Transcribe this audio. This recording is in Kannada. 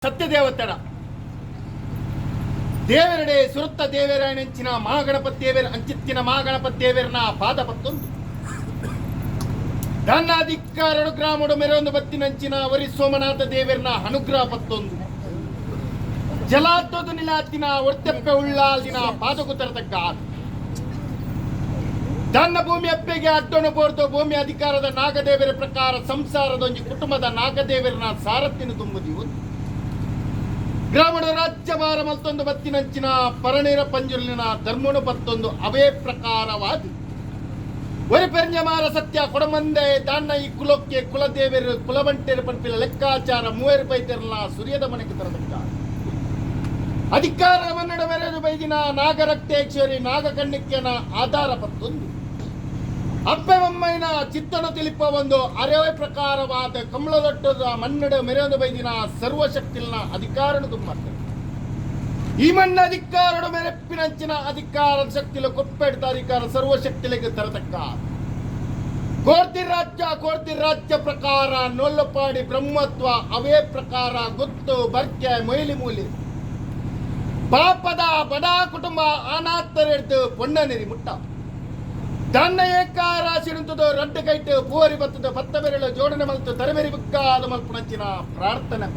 ಸತ್ಯದೇವತೆಡ ದೇವರಡೆ ಸುರತ್ತ ದೇವರನೆಂಚಿನ ಮಹಾಗಣಪತಿ ದೇವರ ಅಂಚಿತ್ತಿನ ಮಹಾಗಣಪತಿ ದೇವರನ ಪಾದ ಪತ್ತೊಂದು ಧನಾಧಿಕಾರಡು ಗ್ರಾಮಡು ಮೆರೊಂದು ಬತ್ತಿನಂಚಿನ ವರಿ ಸೋಮನಾಥ ದೇವರನ ಅನುಗ್ರಹ ಪತ್ತೊಂದು ಜಲಾತ್ವದ ನಿಲಾತಿನ ಒಡ್ತೆಪ್ಪೆ ಉಳ್ಳಾಲಿನ ಪಾದಕು ತರತಕ್ಕ ಧನ ಭೂಮಿ ಅಪ್ಪೆಗೆ ಅಡ್ಡೊಣ ಬೋರ್ದು ಭೂಮಿ ಅಧಿಕಾರದ ನಾಗದೇವರ ಪ್ರಕಾರ ಸಂಸಾರದೊಂಜಿ ಕುಟುಂಬದ ನಾಗದೇವರನ ಸಾರಥ್ಯನ ತುಂಬುದಿ ಗ್ರಾಮದ ರಾಜ್ಯ ಭಾರ ಮಲ್ತೊಂದು ಬತ್ತಿನಂಚಿನ ಪರನೇರ ಪಂಜುಲಿನ ಧರ್ಮನು ಪತ್ತೊಂದು ಅವೇ ಪ್ರಕಾರವಾದ ಒರಿಪೆರ್ಜಮಾರ ಸತ್ಯ ಕೊಡಮಂದೆ ದಾನ್ನ ಈ ಕುಲಕ್ಕೆ ಕುಲದೇವರು ಕುಲಬಂಟೇರು ಪಂಪಿಲ ಲೆಕ್ಕಾಚಾರ 3000 ಪೈತೆರಲ್ಲ ಸೂರ್ಯದ ಮನೆಗೆ ತರದಕ್ಕ ಅಧಿಕಾರ ಮನ್ನಡ ಮೆರೆದು ಬೈದಿನ ನಾಗರಕ್ತೇಶ್ವರಿ ನಾಗಕಣ್ಣಿಕೆನ ಆಧಾರ ಪತ್ತೊಂದು ಅಪ್ಪೆಮ್ಮೈನ ಚಿತ್ತನ ತಿಳಿಪ ಒಂದು ಅರವೇ ಪ್ರಕಾರವಾದ ಕಮಲದೊಟ್ಟದ ಮನ್ನಡ ಮೆರೆದು ಬೈದಿನ ಸರ್ವಶಕ್ತಿನ ಅಧಿಕಾರನು ತುಂಬಾರೆ ಈ ಮಣ್ಣ ಅಧಿಕಾರಡು ಮೆರೆಪ್ಪಿನಂಚಿನ ಅಧಿಕಾರ ಶಕ್ತಿಲ ಕೊಪ್ಪೆಡ್ತ ಅಧಿಕಾರ ಸರ್ವಶಕ್ತಿಲಿಗೆ ತರತಕ್ಕ ಕೋರ್ತಿ ರಾಜ್ಯ ಪ್ರಕಾರ ನೊಲ್ಲಪಾಡಿ ಬ್ರಹ್ಮತ್ವ ಅವೇ ಪ್ರಕಾರ ಗೊತ್ತು ಬರ್ಕೆ ಮೊಯ್ಲಿ ಮೂಲಿ ಪಾಪದ ಬಡಾ ಕುಟುಂಬ ಅನಾಥರೆಡ್ದು ಪೊಣ್ಣನೆರಿ ಮುಟ್ಟ ದನ್ನ ಏಕಾರಾಶಿರುಂತದ ರಡ್ಡ ಕೈಟ್ ಪೂರಿ ಬತ್ತದ ಭತ್ತ ಬೆರಳು ಜೋಡಣೆ ಮಲ್ತು ತರಬೇರಿ ಬುಕ್ಕಾದ ಮಲ್ಪುನಂಚಿನ ಪ್ರಾರ್ಥನೆ